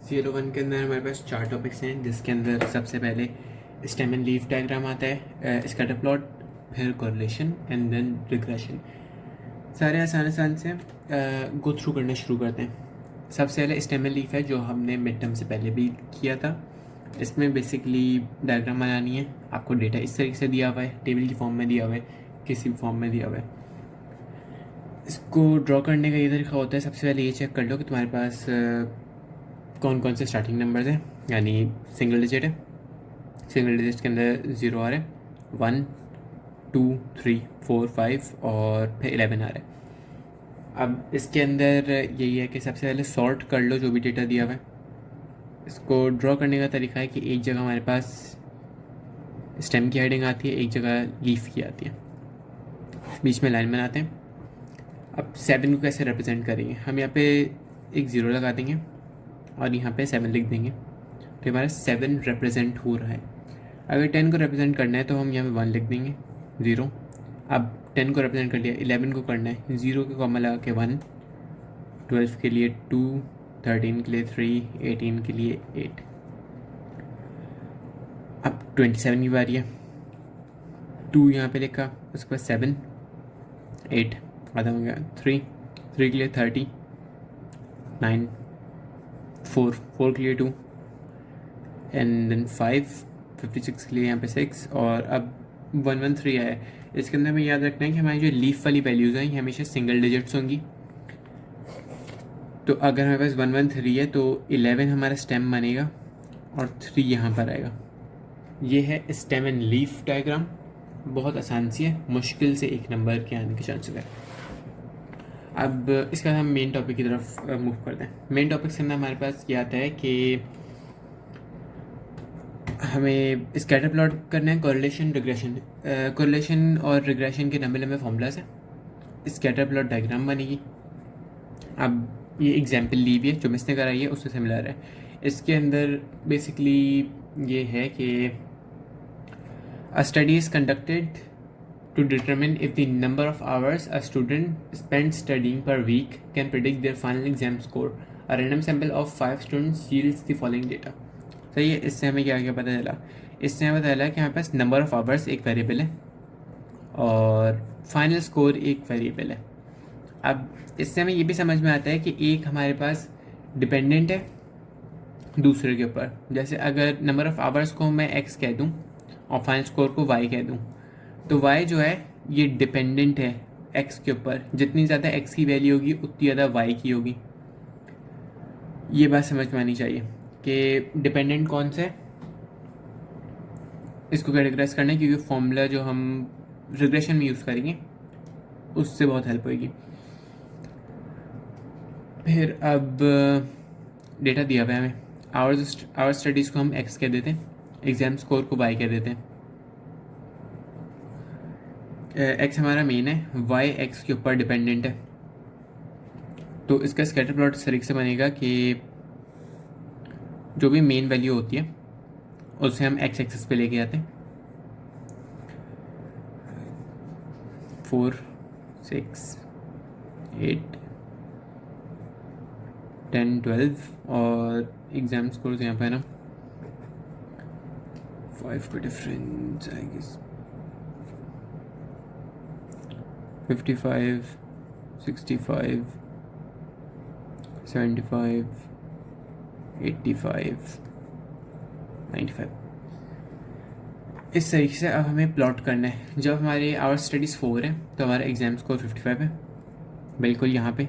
01 के अंदर हमारे पास 4 टॉपिक्स हैं, जिसके अंदर सबसे पहले स्टेम एंड लीफ डायग्राम आता है, स्कैटर प्लॉट, फिर कोरिलेशन एंड देन रिग्रेशन। सारे आसान से गो थ्रू करना शुरू करते हैं। सबसे पहले स्टेम एंड लीफ है, जो हमने मिड टर्म से पहले भी किया था। इसमें बेसिकली डायग्राम बनानी है। आपको डेटा इस तरीके से दिया हुआ है, टेबल की फॉर्म में दिया हुआ है, किसी भी फॉर्म में दिया हुआ है। इसको ड्रॉ करने का ये तरीका होता है, सबसे पहले ये चेक कर लो कि तुम्हारे पास कौन कौन से स्टार्टिंग नंबर्स हैं, यानी सिंगल डिजिट है। सिंगल डिजिट के अंदर 0 आ रहा है, 1 2 3 4 5 और फिर 11 आ रहा है। अब इसके अंदर यही है कि सबसे पहले सॉर्ट कर लो जो भी डेटा दिया हुआ है। इसको ड्रॉ करने का तरीका है कि एक जगह हमारे पास स्टेम की हेडिंग आती है, एक जगह लीफ की आती है, बीच में लाइन बनाते हैं। अब 7 को कैसे रिप्रेजेंट करेंगे, हम यहाँ पे एक 0 लगा देंगे और यहाँ पे 7 लिख देंगे, तो हमारा 7 रिप्रेजेंट हो रहा है। अगर 10 को रिप्रेजेंट करना है तो हम यहाँ पे 1 लिख देंगे, 0। अब 10 को रिप्रेजेंट कर लिया, 11 को करना है, 0 के कॉमा लगा के 1, 12 के लिए 2, 13 के लिए 3, 18 के लिए 8। अब 27 की बारी है, 2 यहाँ पे लिखा, उसके बाद 7 8 आधा हो गया, 3 के लिए 30, 9 4 के लिए 2 एंड देन 5 56 के लिए यहाँ पे 6 और अब 113 आया है। इसके अंदर हमें याद रखना है कि हमारी जो लीफ वाली वैल्यूज़ हैं ये हमेशा सिंगल डिजिट्स होंगी। तो अगर हमारे पास 113 है तो 11 हमारा स्टेम बनेगा और 3 यहाँ पर आएगा। ये है स्टेम एंड लीफ डायग्राम, बहुत आसान सी है, मुश्किल से एक नंबर के आने के चांसेस है। अब इसके बाद हम मेन टॉपिक की तरफ मूव करते हैं। मेन टॉपिक के अंदर हमारे पास ये आता है कि हमें स्कैटर प्लॉट करना है, कोरिलेशन रिग्रेशन। कोरिलेशन और रिग्रेशन के लंबे लंबे फॉर्मूलाज हैं। स्कैटर प्लॉट डायग्राम बनेगी। अब ये एग्जाम्पल ली हुई है जो मिसने कराई है, उससे सिमिलर है। इसके अंदर बेसिकली ये है कि अ study is conducted to determine if the number of hours a student spends studying per week can predict their final exam score. A random sample of 5 students yields the following data. सही है। इससे हमें क्या क्या पता चला, इससे हमें पता चला कि हमारे पास नंबर ऑफ़ आवर्स एक वेरिएबल है और फाइनल स्कोर एक वेरिएबल है। अब इससे हमें ये भी समझ में आता है कि एक हमारे पास डिपेंडेंट है दूसरे के ऊपर। जैसे अगर नंबर ऑफ़ आवर्स को मैं x कह दूँ और फाइनल स्कोर को y कह दूँ, तो y जो है ये डिपेंडेंट है x के ऊपर। जितनी ज़्यादा x की वैल्यू होगी उतनी ज़्यादा y की होगी। ये बात समझ में आनी चाहिए कि डिपेंडेंट कौन सा है, इसको कैटेगराइज करना है, क्योंकि फॉर्मूला जो हम रिग्रेशन में यूज़ करेंगे उससे बहुत हेल्प होगी। फिर अब डेटा दिया हुआ है हमें, आवर स्टडीज़ को हम x कह देते हैं, एग्ज़ाम स्कोर को y कह देते हैं। x हमारा मेन है, y x के ऊपर डिपेंडेंट है। तो इसका स्कैटर प्लॉट इस तरीके से बनेगा कि जो भी मेन वैल्यू होती है उसे हम x एक्सिस पे लेके आते हैं, 4 6 8 10 12 और एग्ज़ाम स्कोर यहाँ पे है ना 5 का डिफरेंस आई गेस 55 65 75 85 95। इस तरीके से अब हमें प्लॉट करना है। जब हमारे आवर स्टडीज़ 4 है तो हमारा एग्ज़ाम स्कोर 55 है, बिल्कुल यहाँ पे।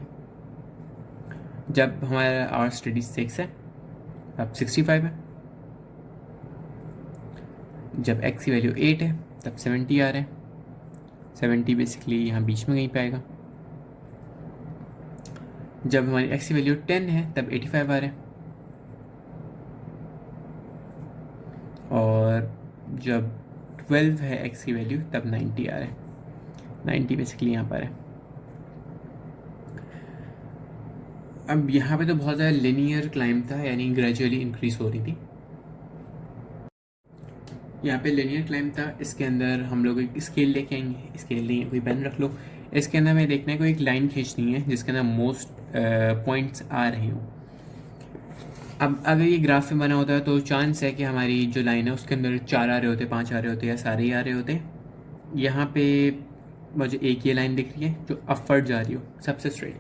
जब हमारा आवर स्टडीज़ 6 है तब 65 है। जब x की वैल्यू 8 है तब 70 आ रहा है। 70 बेसिकली यहाँ बीच में कहीं पे आएगा। जब हमारी x की वैल्यू 10 है तब 85 आ रहा है। और जब 12 है x की वैल्यू तब 90 आ रहा है। 90 बेसिकली यहाँ पर है। अब यहाँ पे तो बहुत ज़्यादा लिनियर क्लाइम था, यानी ग्रेजुअली इंक्रीज हो रही थी। यहाँ पे लिनियर क्लाइम था। इसके अंदर हम लोग एक स्केल लेके आएंगे, स्केल नहीं है कोई पेन रख लो। इसके अंदर हमें देखना है कोई एक लाइन खींचनी है जिसके अंदर मोस्ट पॉइंट्स आ रहे हों। अब अगर ये ग्राफ में बना होता है तो चांस है कि हमारी जो लाइन है उसके अंदर 4 आ रहे होते, 5 आ रहे होते या सारे ही आ रहे होते। यहाँ पे मुझे एक ये लाइन दिख रही है जो अपवर्ड जा रही हो सबसे स्ट्रेट,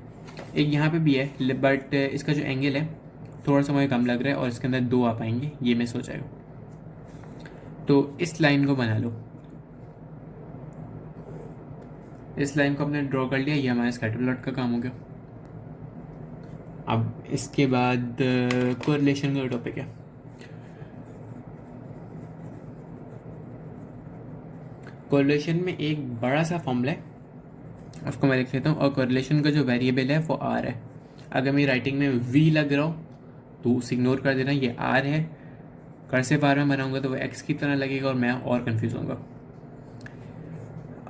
एक यहाँ पे भी है, बट इसका जो एंगल है थोड़ा सा मुझे कम लग रहा है और इसके अंदर 2 आ पाएंगे, ये मैं सोचा। तो इस लाइन को बना लो, इस लाइन को हमने ड्रॉ कर लिया, ये हमारा स्कैटर प्लॉट का काम हो गया। अब इसके बाद कोरिलेशन का टॉपिक है। कोरिलेशन में एक बड़ा सा फॉर्मूला है, उसको मैं लिख लेता हूँ। और कोरिलेशन का जो वेरिएबल है वो आर है। अगर मेरी राइटिंग में वी लग रहा हो तो उसे इग्नोर कर देना, ये आर है। कर्सिव आर में बनाऊंगा तो वो एक्स की तरह लगेगा और मैं और कंफ्यूज होऊंगा।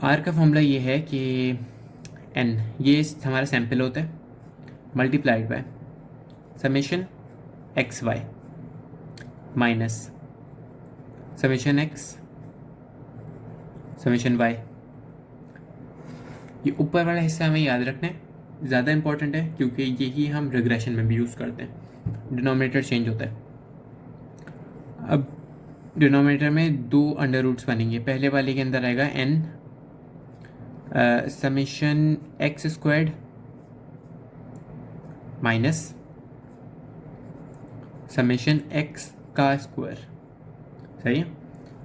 आर का फॉर्मूला ये है कि एन, ये हमारा सैम्पल होता है, multiplied by summation x y minus summation x summation y. ये ऊपर वाला हिस्सा हमें याद रखना है, ज़्यादा इंपॉर्टेंट है क्योंकि यही हम रिग्रेशन में भी यूज़ करते हैं। डिनोमिनेटर चेंज होता है। अब डिनोमिनेटर में 2 अंडर रूट्स बनेंगे। पहले वाले के अंदर आएगा n summation x squared minus summation x का स्क्वायर। सही है,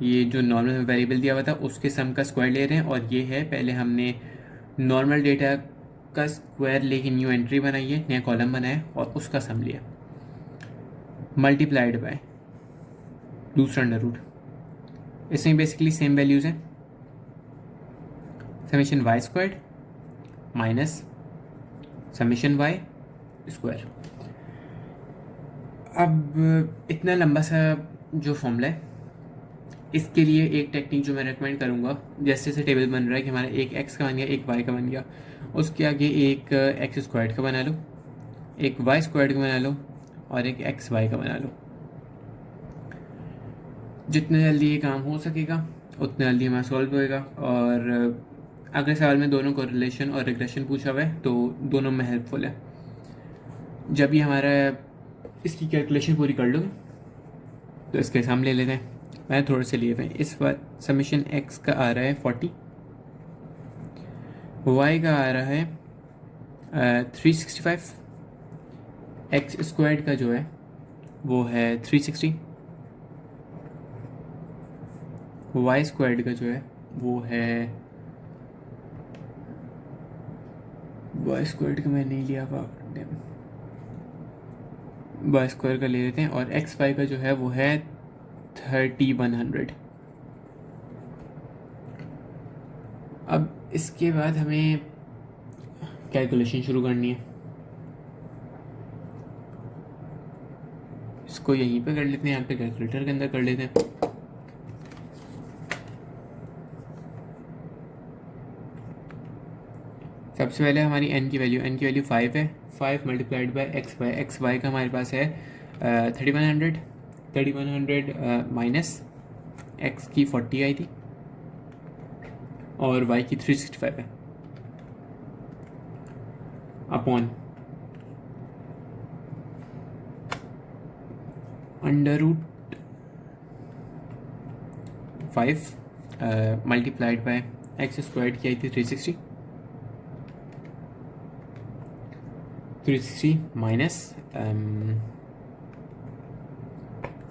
ये जो नॉर्मल वेरिएबल दिया हुआ था उसके सम का स्क्वायर ले रहे हैं, और ये है पहले हमने नॉर्मल डेटा का स्क्वायर लेके न्यू एंट्री बनाई है, नया कॉलम बनाया और उसका सम लिया, मल्टीप्लाइड बाय दूसरा अंडर रूट। इसमें बेसिकली सेम वैल्यूज़ हैं, summation y squared minus summation y square. अब इतना लंबा सा जो फॉर्मूला है, इसके लिए एक टेक्निक जो मैं रेकमेंड करूँगा, जैसे जैसे टेबल बन रहा है कि हमारा एक एक्स का बन गया, एक वाई का बन गया, उसके आगे एक एक्स स्क्वायर्ड का बना लो, एक वाई स्क्वायर्ड का बना लो और एक एक्स वाई का बना लो। जितना जल्दी ये काम हो सकेगा उतना जल्दी हमारा सॉल्व होएगा। और अगले सवाल में दोनों को रिलेशन और रिग्रेशन पूछा हुआ है तो दोनों में हेल्पफुल है। जब ये हमारा इसकी कैलकुलेशन पूरी कर लो तो इसके सामने ले लेते हैं। मैंने थोड़े से लिए हुए हैं। इस बार समेशन एक्स का आ रहा है 40, वाई का आ रहा है 365, एक्स स्क्वायर्ड का जो है वो है 360, वाई स्क्वायर्ड का जो है वो है, वाई स्क्वायर्ड का मैं नहीं लिया, वाई स्क्वायर का ले लेते हैं। और एक्स वाई का जो है वो है 3100। अब इसके बाद हमें कैलकुलेशन शुरू करनी है। इसको यहीं पे कर लेते हैं, यहाँ पे कैलकुलेटर के अंदर कर लेते हैं। सबसे पहले हमारी n की वैल्यू 5 है। 5 मल्टीप्लाइड बाय एक्स वाई का हमारे पास है 3100 माइनस एक्स की 40 आई थी और वाई की 365 है, upon under root 5 multiplied by x squared की आई थी 360 minus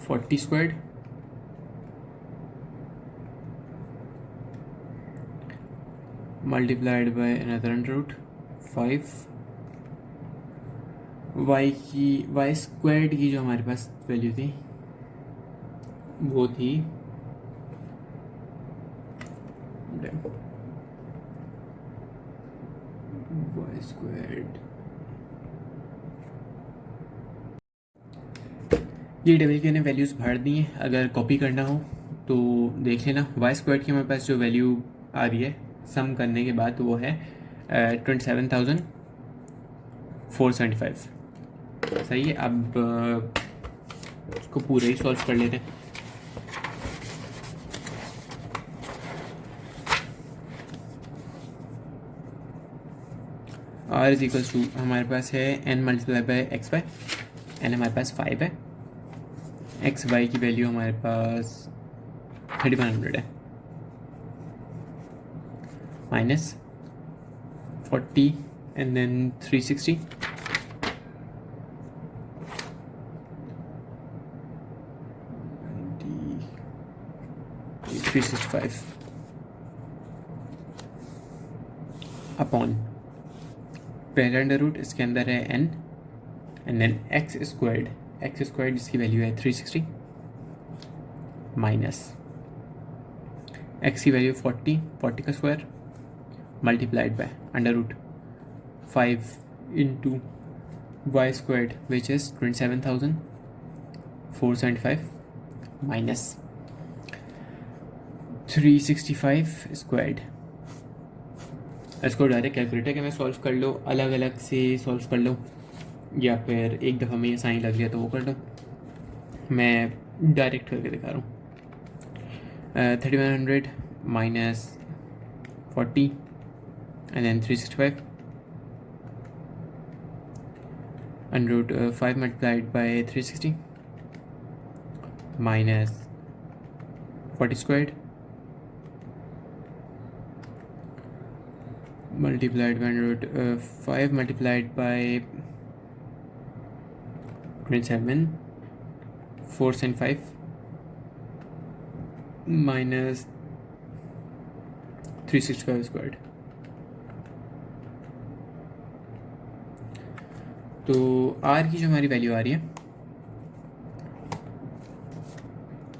40 squared multiplied by another under root 5 y squared की जो हमारे पास वैल्यू थी वो थी वाई स्क्वायर्ड। ये टेबल की वैल्यूज़ भर दी हैं, अगर कॉपी करना हो तो देख लेना। वाई स्क्वायर की हमारे पास जो वैल्यू आ रही है सम करने के बाद वो है 27,475। सही है, अब इसको पूरे ही सॉल्व कर लेते हैं। R इज इक्वल्स टू हमारे पास है n multiply by x y, n हमारे पास 5 है, एक्स वाई की वैल्यू हमारे पास 3100 है, माइनस 40 एंड देन 360, अपॉन पहला अंडर रूट इसके अंदर है n and then x squared जिसकी वैल्यू है 360 माइनस एक्स की वैल्यू 40 का square multiplied by under root 5 into y squared which is 27,475 minus 365 squared. इसको डायरेक्ट कैलकुलेटर के मैं सॉल्व कर लो, अलग अलग से सॉल्व कर लो, या फिर एक दफ़ा में ये साइन लग गया तो वो कर लो। मैं डायरेक्ट करके दिखा रहा हूँ। 3100 minus 40 and then 365 under root 5 multiplied by 360 minus 40 squared multiplied by under root 5 multiplied by 27 4 sin 5 minus 365 squared। तो r की जो हमारी वैल्यू आ रही है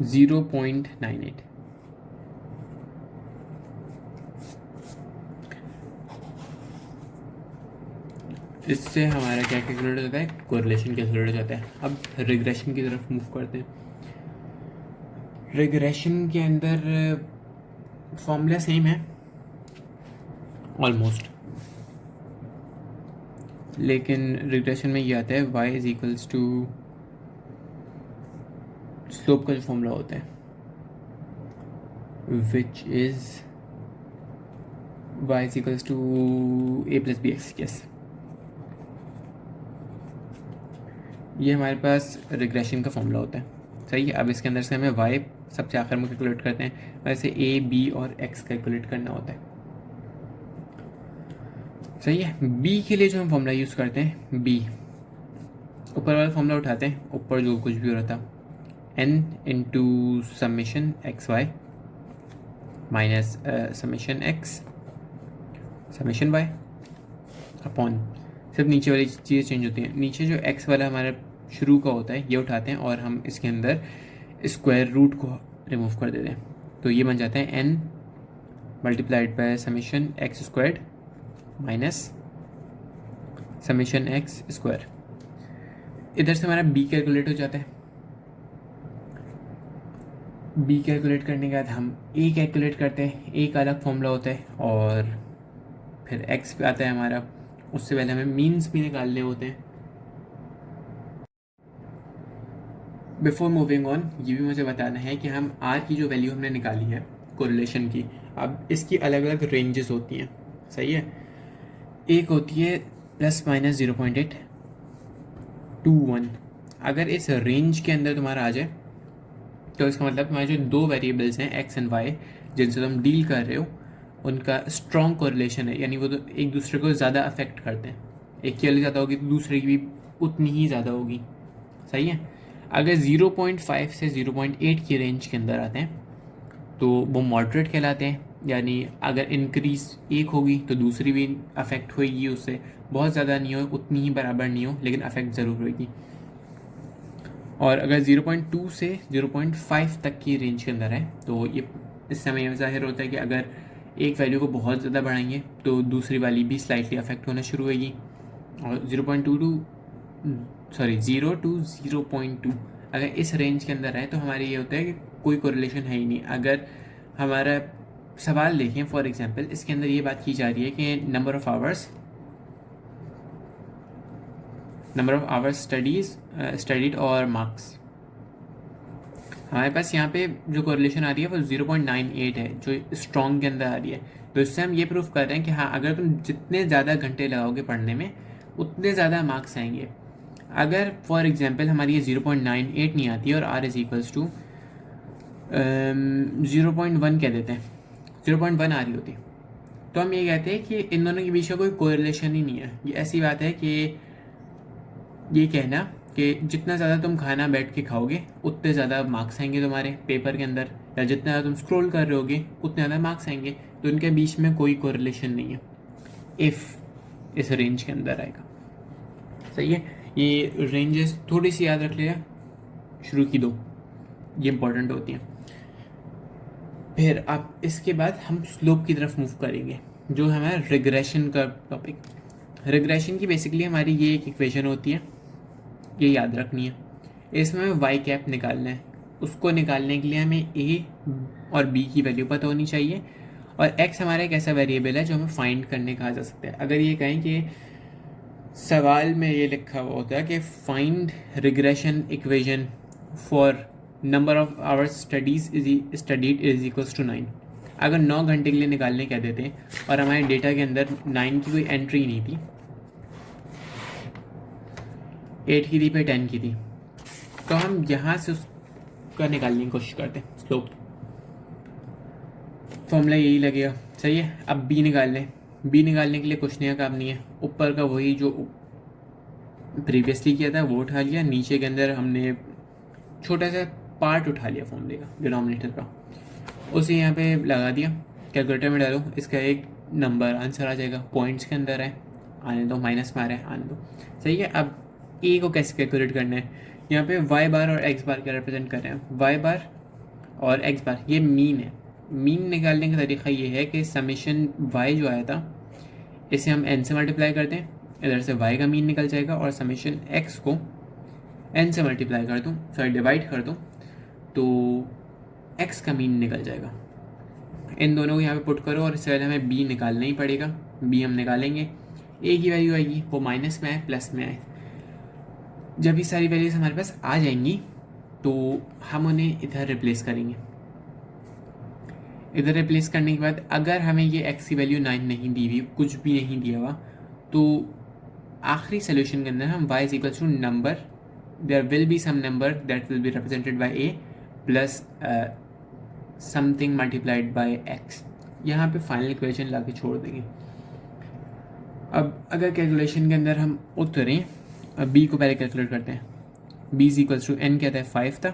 0.98। इससे हमारा क्या कैलकुलेट होता है, कोरिलेशन कैलकुलेट हो जाता है। अब रिग्रेशन की तरफ मूव करते हैं। रिग्रेशन के अंदर फॉर्मूला सेम है ऑलमोस्ट, लेकिन रिग्रेशन में ये आता है y is equals to slope का जो फॉर्मूला होता है which is y is equals to a plus b x. Yes, ये हमारे पास रिग्रेशन का फॉर्मूला होता है। सही है। अब इसके अंदर से हमें y सबसे आखिर में कैलकुलेट करते हैं, वैसे a b और x कैलकुलेट करना होता है। सही है। b के लिए जो हम फॉर्मूला यूज़ करते हैं, b ऊपर वाला फॉर्मूला उठाते हैं, ऊपर जो कुछ भी हो रहा था n into summation x y minus summation x summation y upon, सिर्फ नीचे वाली चीज़ें चेंज होती हैं। नीचे जो x वाला हमारा शुरू का होता है ये उठाते हैं और हम इसके अंदर स्क्वायर रूट को रिमूव कर देते हैं, तो ये बन जाता है n multiplied by summation x squared minus summation x square. इधर से हमारा b कैलकुलेट हो जाता है। b कैलकुलेट करने के बाद हम a कैलकुलेट करते हैं, a का अलग फॉर्मूला होता है, और फिर x पे आता है हमारा। उससे पहले हमें मीन्स भी निकालने होते हैं। बिफोर मूविंग ऑन, ये भी मुझे बताना है कि हम r की जो वैल्यू हमने निकाली है कोरिलेशन की, अब इसकी अलग अलग रेंजेस होती हैं। सही है। एक होती है ±0.8 to 1। अगर इस रेंज के अंदर तुम्हारा आ जाए तो इसका मतलब तुम्हारे जो दो वेरिएबल्स हैं x एंड y जिनसे तुम डील कर रहे हो उनका स्ट्रॉन्ग कोरिलेशन है, यानी वो तो एक दूसरे को ज़्यादा अफेक्ट करते हैं। एक की वैल्यू ज़्यादा होगी तो दूसरे की भी उतनी ही ज़्यादा होगी। सही है। अगर 0.5 से 0.8 की रेंज के अंदर आते हैं तो वो मॉडरेट कहलाते हैं, यानी अगर इंक्रीज एक होगी तो दूसरी भी अफेक्ट होगी उससे, बहुत ज़्यादा नहीं हो, उतनी ही बराबर नहीं हो, लेकिन अफेक्ट ज़रूर होगी। और अगर 0.2 से 0.5 तक की रेंज के अंदर है तो ये इस समय यह ज़ाहिर होता है कि अगर एक वैल्यू को बहुत ज़्यादा बढ़ाएंगे तो दूसरी वाली भी स्लाइटली अफेक्ट होना शुरू होगी। और 0 to 0.2 अगर इस रेंज के अंदर है तो हमारे ये होता है कि कोई कोरिलेशन है ही नहीं। अगर हमारा सवाल देखें, फॉर एग्जांपल इसके अंदर ये बात की जा रही है कि नंबर ऑफ़ आवर्स स्टडीड और मार्क्स, हमारे पास यहाँ पे जो कोरिलेशन आ रही है वो 0.98 है जो स्ट्रॉन्ग के अंदर आ रही है। तो इससे हम ये प्रूफ कर रहे हैं कि हाँ, अगर तुम जितने ज़्यादा घंटे लगाओगे पढ़ने में उतने ज़्यादा मार्क्स आएंगे। अगर फॉर एग्जांपल हमारी ये 0.98 नहीं आती और r इज़ इक्वल्स टू 0.1 कह देते हैं, 0.1 आ रही होती, तो हम ये कहते हैं कि इन दोनों के बीच में कोई कोरिलेशन ही नहीं है। ये ऐसी बात है कि ये कहना कि जितना ज़्यादा तुम खाना बैठ के खाओगे उतने ज़्यादा मार्क्स आएंगे तुम्हारे पेपर के अंदर, या जितना ज़्यादा तुम स्क्रॉल कर रहे होगे उतने ज़्यादा मार्क्स आएंगे, तो इनके बीच में कोई कोरिलेशन नहीं है इफ़ इस रेंज के अंदर आएगा। सही है, ये रेंजेस थोड़ी सी याद रख लिया, शुरू की दो, ये इंपॉर्टेंट होती हैं। फिर आप इसके बाद हम स्लोप की तरफ मूव करेंगे, जो है हमारा रिग्रेशन का टॉपिक। रिग्रेशन की बेसिकली हमारी ये एक इक्वेशन होती है, ये याद रखनी है। इसमें हमें वाई कैप निकालना है, उसको निकालने के लिए हमें ए और बी की वैल्यू पता होनी चाहिए, और एक्स हमारा एक ऐसा वेरिएबल है जो हमें फाइंड करने कहा जा सकता है। अगर ये कहें कि सवाल में ये लिखा हुआ होता है कि find regression equation for number of hours studied is equals to 9, अगर 9 घंटे के लिए निकालने कह देते और हमारे डेटा के अंदर 9 की कोई एंट्री नहीं थी, 8 की थी, फिर 10 की थी, तो हम यहाँ से उसका निकालने की कोशिश करते हैं स्लोप। फॉर्मूला यही लगेगा। सही है, अब बी निकाल लें। बी निकालने के लिए कुछ नया काम नहीं है, ऊपर का वही जो प्रीवियसली किया था वो उठा लिया, नीचे के अंदर हमने छोटा सा पार्ट उठा लिया फॉर्मूले का, डिनोमिनेटर का, उसे यहाँ पे लगा दिया, कैलकुलेटर में डालो, इसका एक नंबर आंसर आ जाएगा, पॉइंट्स के अंदर है, आने दो, माइनस में आ रहा है, आने दो। सही है, अब ए को कैसे कैलकुलेट करना है, यहाँ पे वाई बार और एक्स बार क्या रिप्रेजेंट कर रहे हैं, वाई बार और एक्स बार ये मीन है। मीन निकालने का तरीका ये है कि समेशन वाई जो आया था इसे हम एन से मल्टीप्लाई कर दें, इधर से वाई का मीन निकल जाएगा, और समेशन एक्स को एन से मल्टीप्लाई कर दूँ, सॉरी डिवाइड कर दूँ, तो एक्स का मीन निकल जाएगा। इन दोनों को यहाँ पे पुट करो, और इससे पहले हमें बी निकालना ही पड़ेगा। बी हम निकालेंगे, ए की वैल्यू आएगी वो माइनस में आए प्लस में आए। जब ये सारी वैल्यूज हमारे पास आ जाएंगी तो हम उन्हें इधर रिप्लेस करेंगे। इधर रिप्लेस करने के बाद अगर हमें ये एक्स की वैल्यू 9 नहीं दी हुई, कुछ भी नहीं दिया हुआ, तो आखिरी सोल्यूशन के अंदर हम y is equal to number, there will be some number that will be represented by a plus something multiplied by x, यहाँ पे फाइनल इक्वेशन ला के छोड़ देंगे। अब अगर कैलकुलेशन के अंदर हम उतरें, अब b को पहले कैलकुलेट करते हैं। b is equal to n क्या था, 5 था,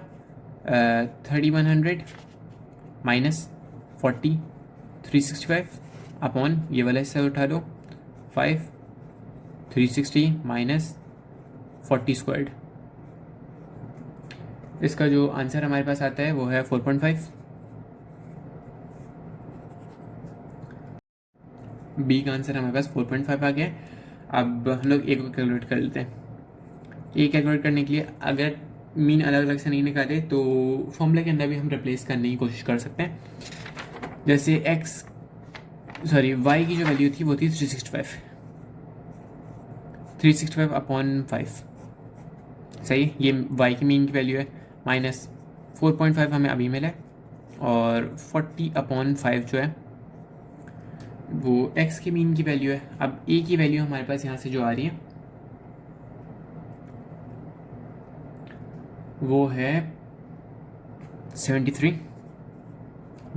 3100 माइनस 40 365 अपॉन ये वाला हिस्सा उठा लो, 5 360 माइनस 40 स्क्वायर्ड। इसका जो आंसर हमारे पास आता है वो है 4.5। बी का आंसर हमारे पास 4.5 आ गया। अब हम लोग ए को कैलकुलेट कर लेते हैं। ए कैलकुलेट करने के लिए अगर मीन अलग अलग से नहीं निकाले तो फॉर्मूले के अंदर भी हम रिप्लेस करने की कोशिश कर सकते हैं। जैसे y की जो वैल्यू थी वो थी 365 अपॉन 5। सही, ये y की मीन की वैल्यू है, माइनस 4.5 हमें अभी मिला है, और 40 अपॉन 5 जो है वो x की मीन की वैल्यू है। अब a की वैल्यू हमारे पास यहाँ से जो आ रही है वो है 73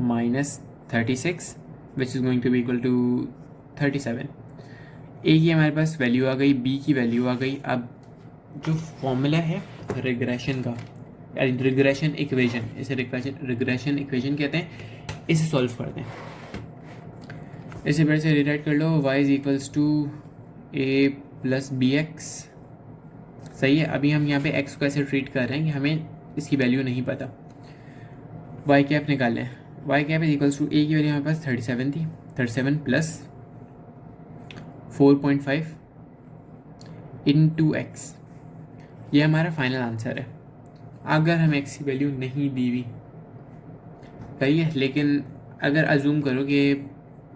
माइनस 36 which is going to be equal to 37। A की हमारे पास वैल्यू आ गई, बी की वैल्यू आ गई। अब जो फॉर्मूला है रिग्रेशन का, रिग्रेशन इक्वेशन, इसे रिग्रेशन इक्वेशन कहते हैं, इसे सॉल्व करते हैं। इसे फिर से रिराइट कर लो, y is equals to a plus b x. सही है, अभी हम यहाँ पे x को ऐसे ट्रीट कर रहे हैं कि हमें इसकी वैल्यू नहीं पता। y कैप निकाल लें, y cap is equals to a की वैल्यू हमारे पास 37 थी, 37 प्लस 4.5 इंटू एक्स, ये हमारा फाइनल आंसर है अगर हमें x की वैल्यू नहीं दी हुई। सही है, लेकिन अगर अजूम करो कि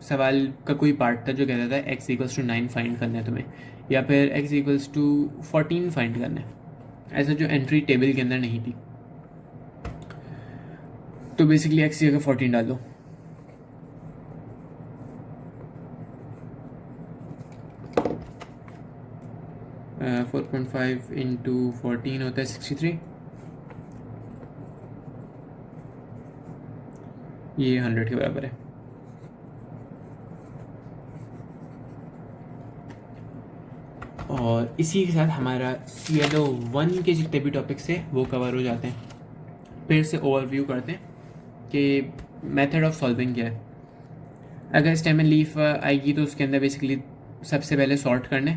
सवाल का कोई पार्ट था जो कहता था x इक्वल्स टू 9 फाइंड करना है तुम्हें, या फिर x इक्वल्स टू 14 फाइंड करना है, ऐसा जो एंट्री टेबल के अंदर नहीं थी, तो बेसिकली x की जगह 14 डाल दो। 4.5 इंटू 14 होता है 63, ये 100 के बराबर है। और इसी के साथ हमारा CLO1 के जितने भी टॉपिक्स है वो कवर हो जाते हैं। फिर से ओवरव्यू करते हैं कि मेथड ऑफ सॉल्विंग क्या है। अगर स्टेम एंड लीफ आएगी तो उसके अंदर बेसिकली सबसे पहले सॉर्ट करने,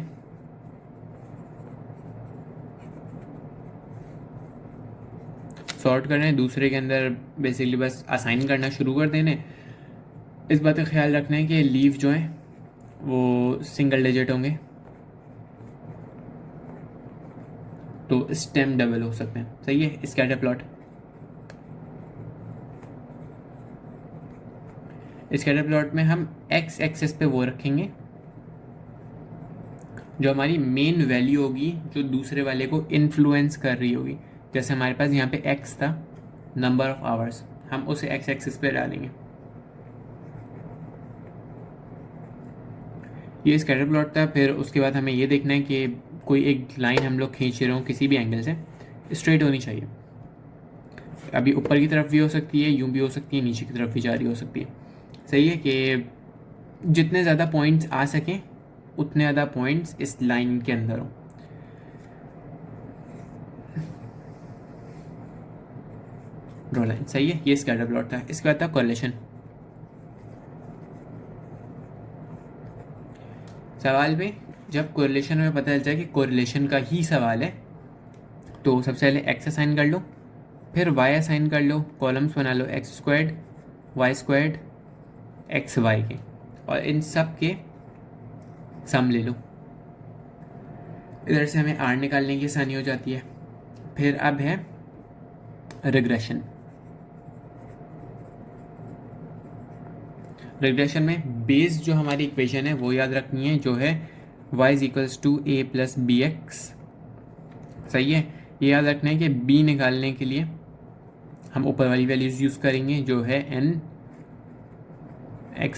दूसरे के अंदर बेसिकली बस असाइन करना शुरू कर देने। इस बात का ख्याल रखना है कि लीफ जो है वो सिंगल डिजिट होंगे, तो स्टेम डबल हो सकते हैं। सही है। स्कैटर प्लॉट, स्कैटर प्लॉट में हम एक्स एक्सेस पे वो रखेंगे जो हमारी मेन वैल्यू होगी, जो दूसरे वाले को इन्फ्लुएंस कर रही होगी। जैसे हमारे पास यहाँ पे एक्स था, नंबर ऑफ आवर्स, हम उसे एक्स एक्सिस पे डालेंगे। ये स्कैटर प्लॉट था। फिर उसके बाद हमें ये देखना है कि कोई एक लाइन हम लोग खींच रहे हो किसी भी एंगल से, स्ट्रेट होनी चाहिए। अभी ऊपर की तरफ भी हो सकती है, यूं भी हो सकती है, नीचे की तरफ भी जा रही हो सकती है। सही है कि जितने ज़्यादा पॉइंट्स आ सकें उतने ज़्यादा पॉइंट्स इस लाइन के अंदर हो। Draw line. सही है। ये स्कैटर प्लॉट था। इसके बाद था कोरिलेशन। सवाल में जब कोरिलेशन में पता चल जाए कि कोरिलेशन का ही सवाल है, तो सबसे पहले एक्स असाइन कर लो, फिर वाई असाइन कर लो, कॉलम्स बना लो x squared, y squared, x y के, और इन सब के सम ले लो। इधर से हमें आर निकालने की आसानी हो जाती है। फिर अब है रिग्रेशन। रिग्रेशन में बेस जो हमारी इक्वेशन है वो याद रखनी है, जो है y is equals to a plus b x. सही है। ये याद रखना है कि b निकालने के लिए हम ऊपर वाली वैल्यूज यूज़ करेंगे, जो है n